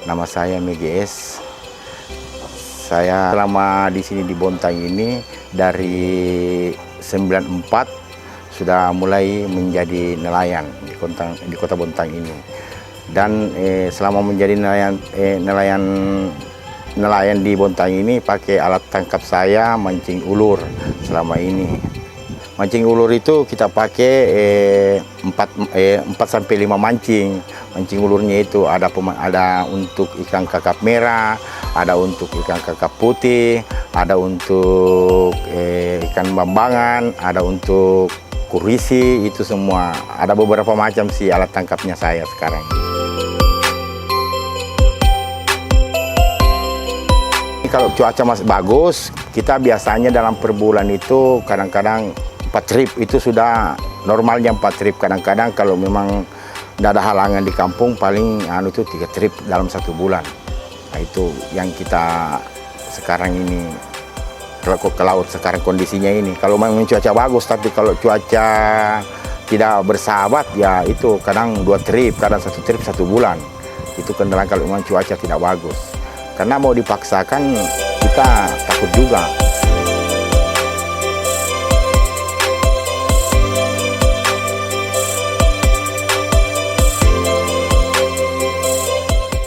Nama saya MGS. Saya selama di sini di Bontang ini dari 94 sudah mulai menjadi nelayan di kota Bontang ini. Dan selama menjadi nelayan di Bontang ini pakai alat tangkap saya mancing ulur selama ini. Mancing ulur itu kita pakai 4 sampai 5 mancing. Mancing ulurnya itu ada untuk ikan kakap merah, ada untuk ikan kakap putih, ada untuk ikan bambangan, ada untuk kurisi, itu semua. Ada beberapa macam sih alat tangkapnya saya sekarang. Kalau cuaca masih bagus, kita biasanya dalam per bulan itu kadang-kadang 4 trip itu sudah normalnya 4 trip. Kadang-kadang kalau memang tidak ada halangan di kampung paling itu 3 trip dalam 1 bulan. Nah, itu yang kita sekarang ini kalau ke laut sekarang kondisinya ini. Kalau memang cuaca bagus, tapi kalau cuaca tidak bersahabat ya itu kadang 2 trip, kadang 1 trip 1 bulan. Itu kendala kalau memang cuaca tidak bagus. Karena mau dipaksakan kita takut juga.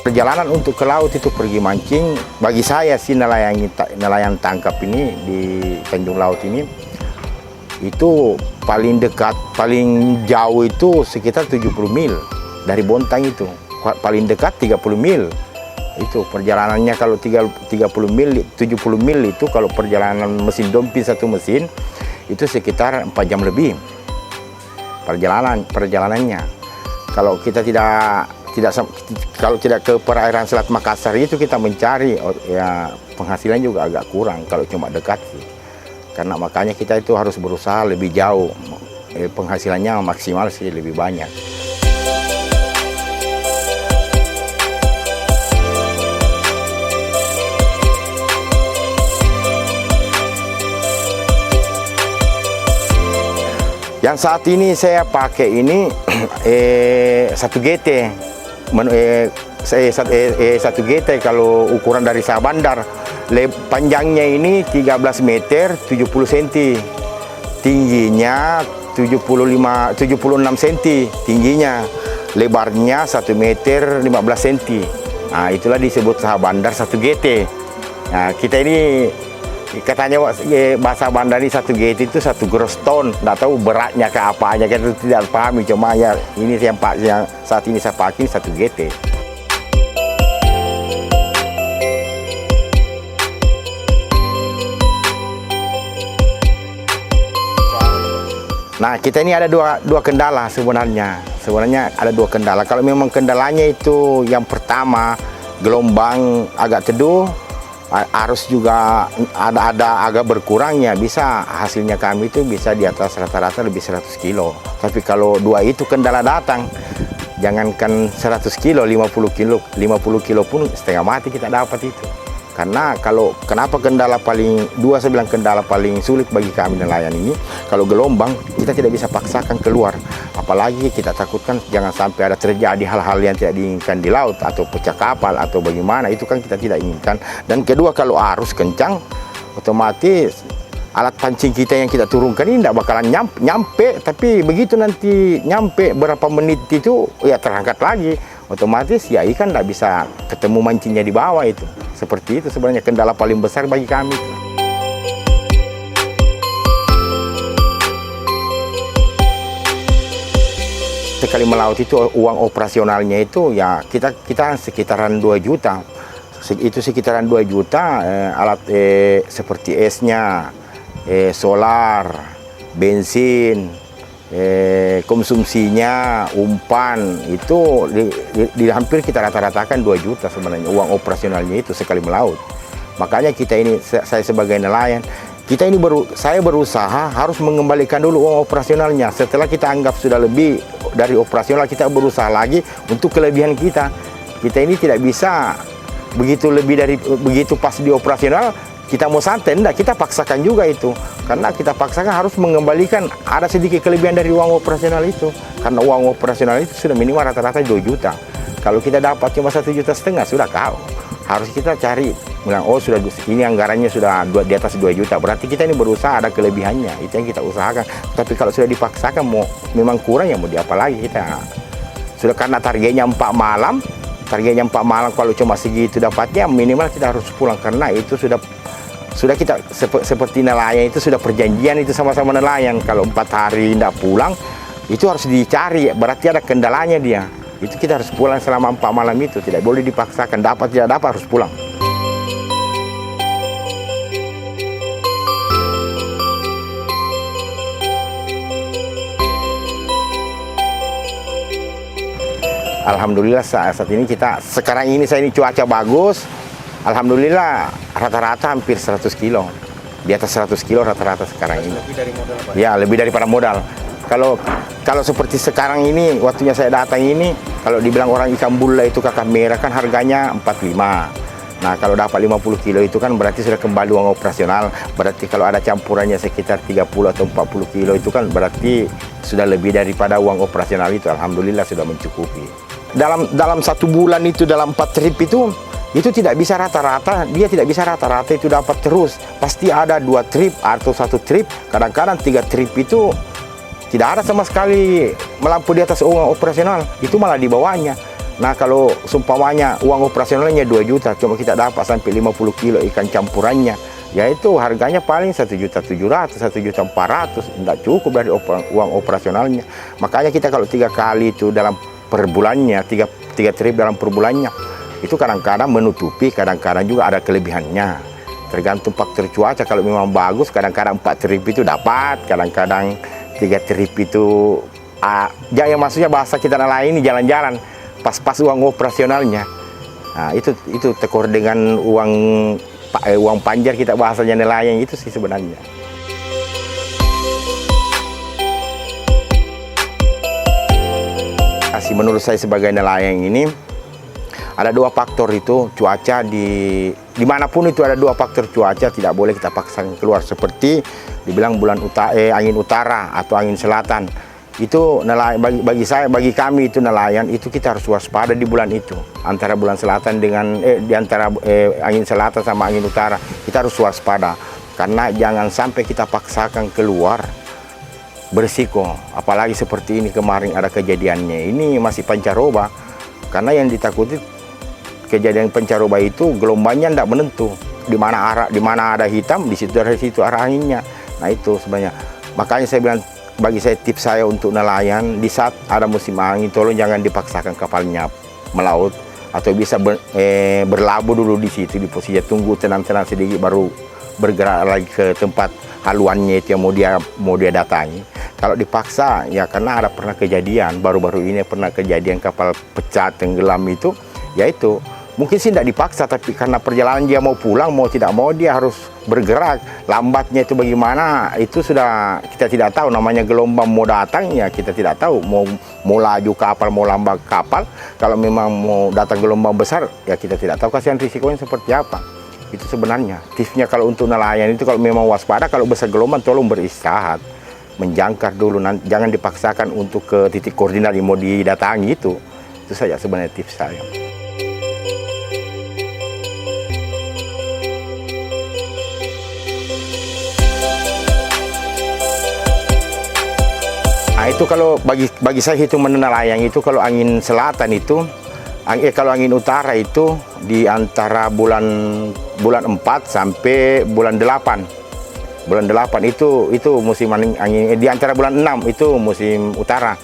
Perjalanan untuk ke laut itu pergi mancing, bagi saya sih nelayan tangkap ini di Tanjung Laut ini, itu paling dekat, paling jauh itu sekitar 70 mil dari Bontang itu. Paling dekat 30 mil. Itu perjalanannya kalau 30 mil, 70 mil itu kalau perjalanan mesin dompi satu mesin, itu sekitar 4 jam lebih perjalanannya. Kalau kita kalau tidak ke perairan Selat Makassar itu kita mencari ya penghasilan juga agak kurang kalau cuma dekat sih. Karena makanya kita itu harus berusaha lebih jauh, penghasilannya maksimal sih lebih banyak. Yang saat ini saya pakai ini 1 GT. 1 GT kalau ukuran dari Sah Bandar. Panjangnya ini 13 meter 70 cm. Tingginya 76 cm tingginya. Lebarnya 1 meter 15 cm. Nah, itulah disebut Sah Bandar 1 GT. Nah, kita ini katanya bahasa Bandar ini 1 GT itu 1 gross ton. Nggak tahu beratnya ke apanya, kita tidak pahami. Cuma ya ini yang saat ini saya pakai 1 GT. Nah, kita ini ada dua kendala sebenarnya. Sebenarnya ada 2 kendala. Kalau memang kendalanya itu yang pertama gelombang agak teduh, arus juga ada agak berkurangnya, bisa hasilnya kami itu bisa di atas rata-rata lebih 100 kilo. Tapi kalau 2 itu kendala datang, jangankan 100 kilo, 50 kilo pun setengah mati kita dapat itu. Karena kenapa saya bilang kendala paling sulit bagi kami nelayan ini, kalau gelombang kita tidak bisa paksakan keluar. Apalagi kita takutkan jangan sampai ada terjadi hal-hal yang tidak diinginkan di laut, atau pecah kapal atau bagaimana, itu kan kita tidak inginkan. Dan kedua, kalau arus kencang, otomatis alat pancing kita yang kita turunkan ini tidak bakalan nyampe, tapi begitu nanti nyampe berapa menit itu ya terangkat lagi, otomatis ya ikan tidak bisa ketemu mancingnya di bawah itu. Seperti itu sebenarnya kendala paling besar bagi kami. Sekali melaut itu uang operasionalnya itu ya kita sekitaran 2 juta. Itu sekitaran 2 juta alat seperti esnya, solar, bensin, konsumsinya, umpan, itu di hampir kita rata-ratakan 2 juta sebenarnya uang operasionalnya itu sekali melaut. Makanya kita ini, saya sebagai nelayan, saya berusaha harus mengembalikan dulu uang operasionalnya. Setelah kita anggap sudah lebih dari operasional, kita berusaha lagi untuk kelebihan kita. Kita ini tidak bisa begitu pas di operasional kita mau santai, enggak, kita paksakan juga itu. Karena kita paksakan harus mengembalikan ada sedikit kelebihan dari uang operasional itu. Karena uang operasional itu sudah minimal rata-rata 2 juta. Kalau kita dapat cuma 1,5 juta sudah kau. Harus kita cari bilang, oh sudah ini anggarannya sudah di atas 2 juta, berarti kita ini berusaha ada kelebihannya, itu yang kita usahakan. Tapi kalau sudah dipaksakan mau memang kurang ya mau diapa lagi kita. Sudah karena targetnya 4 malam, kalau cuma segitu dapatnya minimal kita harus pulang, karena itu sudah kita seperti nelayan itu sudah perjanjian itu sama-sama nelayan. Kalau 4 hari tidak pulang itu harus dicari, berarti ada kendalanya dia. Itu kita harus pulang selama 4 malam itu, tidak boleh dipaksakan, dapat tidak dapat harus pulang. Alhamdulillah saat ini sekarang ini cuaca bagus. Alhamdulillah rata-rata hampir 100 kilo. Di atas 100 kilo rata-rata sekarang ini. Lebih dari modal, Pak? Ya, lebih daripada modal. Kalau seperti sekarang ini, waktunya saya datang ini, kalau dibilang orang ikan bula itu kakap merah kan harganya 45. Nah, kalau dapat 50 kilo itu kan berarti sudah kembali uang operasional. Berarti kalau ada campurannya sekitar 30 atau 40 kilo itu kan berarti sudah lebih daripada uang operasional itu. Alhamdulillah sudah mencukupi. Dalam 1 bulan itu, dalam 4 trip itu tidak bisa rata-rata, dia tidak bisa rata-rata itu dapat terus. Pasti ada 2 trip atau 1 trip, kadang-kadang 3 trip itu tidak ada sama sekali melampaui di atas uang operasional, itu malah di bawahnya. Nah, kalau seumpamanya uang operasionalnya 2 juta, cuma kita dapat sampai 50 kilo ikan campurannya, yaitu harganya paling 1,700.000, 1,400.000, tidak cukup dari uang operasionalnya. Makanya kita kalau 3 kali itu dalam per bulannya, 3 trip dalam per bulannya, itu kadang-kadang menutupi, kadang-kadang juga ada kelebihannya. Tergantung faktor cuaca, kalau memang bagus, kadang-kadang 4 trip itu dapat, kadang-kadang 3 trip itu ya maksudnya bahasa kita nelayan ini jalan-jalan pas-pas uang operasionalnya. Nah, itu tekor dengan uang panjar, kita bahasanya nelayan itu sih sebenarnya. Menurut saya sebagai nelayan ini ada 2 faktor itu cuaca, dimanapun itu ada 2 faktor cuaca, tidak boleh kita paksakan keluar. Seperti dibilang angin utara atau angin selatan, itu bagi kami itu nelayan itu kita harus waspada di bulan itu. Antara bulan selatan dengan antara angin selatan sama angin utara kita harus waspada, karena jangan sampai kita paksakan keluar, berisiko. Apalagi seperti ini kemarin ada kejadiannya, ini masih pancaroba, karena yang ditakuti kejadian pancaroba itu gelombangnya tidak menentu, di mana ada hitam di situ arah anginnya. Nah, itu sebenarnya makanya saya bilang, bagi saya tips saya untuk nelayan, di saat ada musim angin tolong jangan dipaksakan kapalnya melaut, atau bisa berlabuh dulu di situ di posisi, tunggu tenang-tenang sedikit baru bergerak lagi ke tempat haluannya itu yang mau dia datangi. Kalau dipaksa ya, karena ada pernah kejadian baru-baru ini, pernah kejadian kapal pecah tenggelam itu, yaitu mungkin sih tidak dipaksa, tapi karena perjalanan dia mau pulang, mau tidak mau dia harus bergerak. Lambatnya itu bagaimana, itu sudah kita tidak tahu. Namanya gelombang mau datang ya kita tidak tahu, mau laju kapal, mau lambat kapal. Kalau memang mau datang gelombang besar ya kita tidak tahu kasihan risikonya seperti apa. Itu sebenarnya tipsnya kalau untuk nelayan itu, kalau memang waspada, kalau besar gelombang tolong beristirahat, menjangkar dulu, jangan dipaksakan untuk ke titik koordinat yang mau didatangi itu. Itu saja sebenarnya tips saya. Nah, itu kalau bagi saya hitungan nelayan itu, kalau angin selatan itu, kalau angin utara itu di antara bulan 4 sampai bulan 8. Bulan 8 itu musim angin, di antara bulan 6 itu musim utara.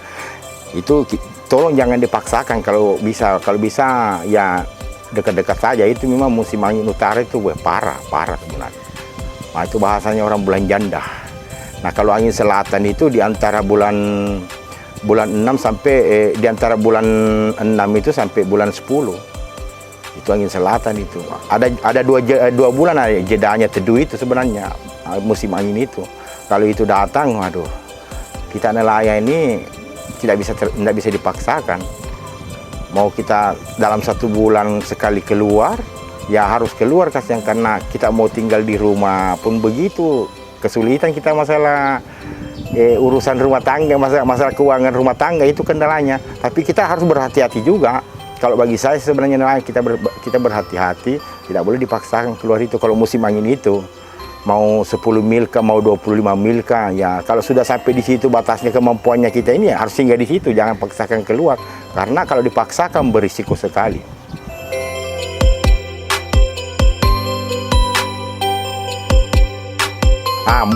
Itu tolong jangan dipaksakan, kalau bisa ya dekat-dekat saja. Itu memang musim angin utara itu parah sebenarnya. Nah, itu bahasanya orang bulan janda. Nah, kalau angin selatan itu di antara bulan 6 sampai di antara bulan 6 itu sampai bulan 10. Itu angin selatan itu. Ada dua bulan ada jedanya teduh itu sebenarnya musim angin itu. Kalau itu datang, waduh, kita nelayan ini tidak bisa dipaksakan. Mau kita dalam 1 bulan sekali keluar, ya harus keluar kasihan, karena kita mau tinggal di rumah pun begitu kesulitan kita masalah urusan rumah tangga, masalah keuangan rumah tangga itu kendalanya. Tapi kita harus berhati-hati juga. kalau bagi saya sebenarnya nelayan kita berhati-hati, tidak boleh dipaksakan keluar itu kalau musim angin itu. Mau 10 mil kah, mau 25 mil kah, ya kalau sudah sampai di situ batasnya kemampuannya kita ini ya harus singgah di situ, jangan paksakan keluar. Karena kalau dipaksakan berisiko sekali.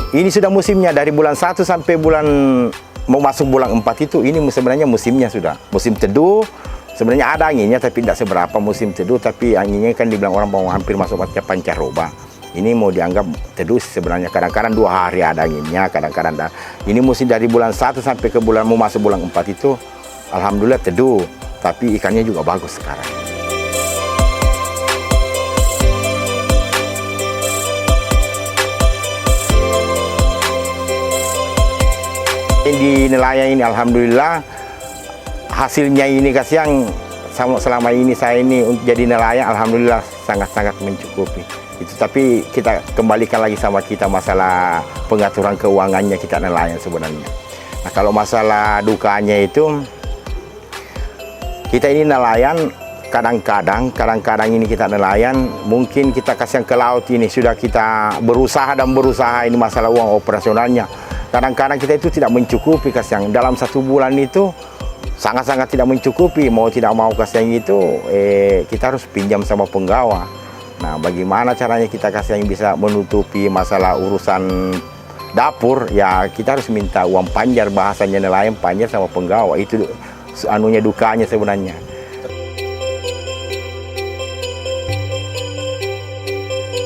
Ini sudah musimnya dari bulan 1 sampai mau masuk bulan 4 itu, ini sebenarnya musimnya sudah. Musim teduh, sebenarnya ada anginnya tapi tidak seberapa musim teduh, tapi anginnya kan dibilang orang mau hampir masuk pancaroba. Ini mau dianggap teduh sebenarnya, kadang-kadang 2 hari ada anginnya, kadang-kadang ada. Ini musim dari bulan 1 sampai ke mau masuk bulan 4 itu, alhamdulillah teduh, tapi ikannya juga bagus sekarang. Di nelayan ini alhamdulillah hasilnya ini kasihan selama ini saya ini jadi nelayan alhamdulillah sangat-sangat mencukupi. Itu tapi kita kembalikan lagi sama kita masalah pengaturan keuangannya kita nelayan sebenarnya. Nah, kalau masalah dukanya itu kita ini nelayan kadang-kadang ini kita nelayan mungkin kita kasihan ke laut ini sudah kita berusaha ini masalah uang operasionalnya. Kadang-kadang kita itu tidak mencukupi kasihan dalam 1 bulan itu sangat-sangat tidak mencukupi, mau tidak mau kasihan itu kita harus pinjam sama penggawa. Nah, bagaimana caranya kita kasih yang bisa menutupi masalah urusan dapur? Ya, kita harus minta uang panjar, bahasanya nelayan panjar sama penggawa. Itu anunya dukanya sebenarnya.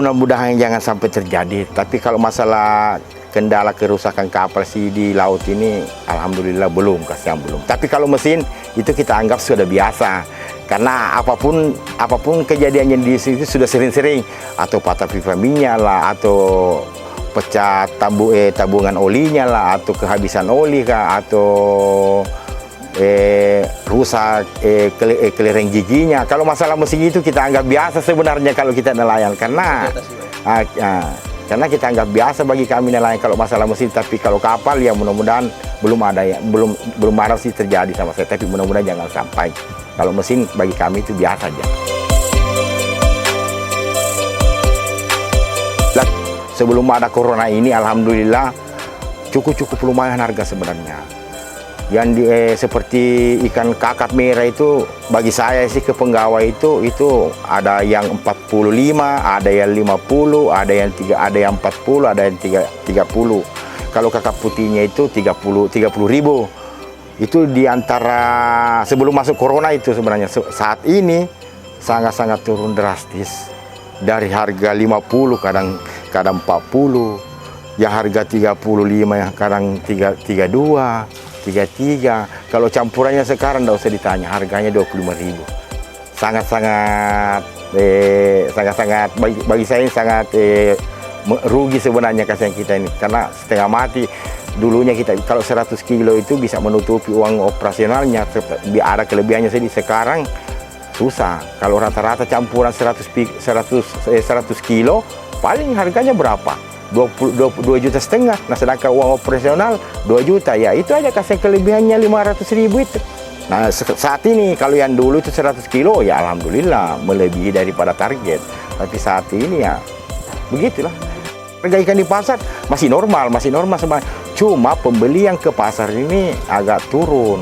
Mudah-mudahan jangan sampai terjadi. Tapi kalau masalah kendala kerusakan kapal sih di laut ini, alhamdulillah belum, kasihan belum. Tapi kalau mesin itu kita anggap sudah biasa. Karena apapun kejadiannya di situ sudah sering-sering, atau patah pipa minyak lah, atau pecah tabungan olinya lah, atau kehabisan oli kah, atau rusak kelereng giginya. Kalau masalah mesin itu kita anggap biasa sebenarnya kalau kita nelayan, karena kita anggap biasa bagi kami nelayan kalau masalah mesin. Tapi kalau kapal ya mudah-mudahan belum ada sih terjadi sama saya, tapi mudah-mudahan jangan sampai. Kalau mesin bagi kami itu biasa aja. Sebelum ada corona ini alhamdulillah cukup lumayan harga sebenarnya. Yang seperti ikan kakap merah itu bagi saya sih ke penggawa itu ada yang 45, ada yang 50, ada yang 40, ada yang 30. Kalau kakap putihnya itu 30.000. Itu di antara sebelum masuk corona itu sebenarnya saat ini sangat-sangat turun drastis dari harga 50 kadang 40, ya harga 35 yang kadang 32, 33. Kalau campurannya sekarang tidak usah ditanya, harganya 25.000. Sangat-sangat bagi saya sangat rugi sebenarnya kasihan kita ini, karena setengah mati. Dulunya kita kalau 100 kilo itu bisa menutupi uang operasionalnya, ada kelebihannya. Sekarang susah. Kalau rata-rata campuran 100 kilo paling harganya berapa? 22,5 juta. Nah, sedangkan uang operasional 2 juta, ya itu aja kasih kelebihannya 500.000 itu. Nah, saat ini kalau yang dulu itu 100 kilo ya alhamdulillah melebihi daripada target. Tapi saat ini ya begitulah. Harga ikan di pasar masih normal sebenarnya. Cuma pembeli yang ke pasar ini agak turun.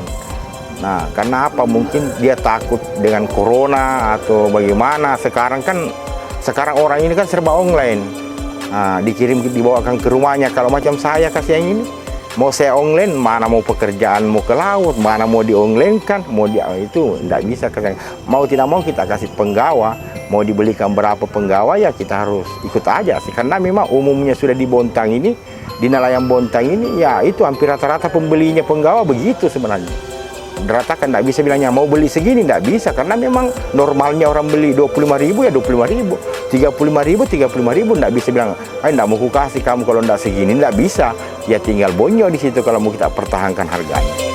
Nah, karena apa? Mungkin dia takut dengan corona atau bagaimana. Sekarang orang ini kan serba online. Nah, dibawakan ke rumahnya. Kalau macam saya kasih yang ini, mau saya online, mana mau pekerjaan mau ke laut, mana mau di-online kan, itu tidak bisa. Mau tidak mau kita kasih penggawa. Mau dibelikan berapa penggawa ya kita harus ikut aja sih. Karena memang umumnya sudah di Bontang ini, di nelayan Bontang ini ya itu hampir rata-rata pembelinya penggawa begitu sebenarnya. Rata kan tidak bisa bilangnya mau beli segini, tidak bisa. Karena memang normalnya orang beli 25.000 ya 25.000, 35.000 tidak bisa bilang, tidak mau kasih kamu kalau tidak segini, tidak bisa. Ya tinggal bonyo di situ kalau mau kita pertahankan harganya.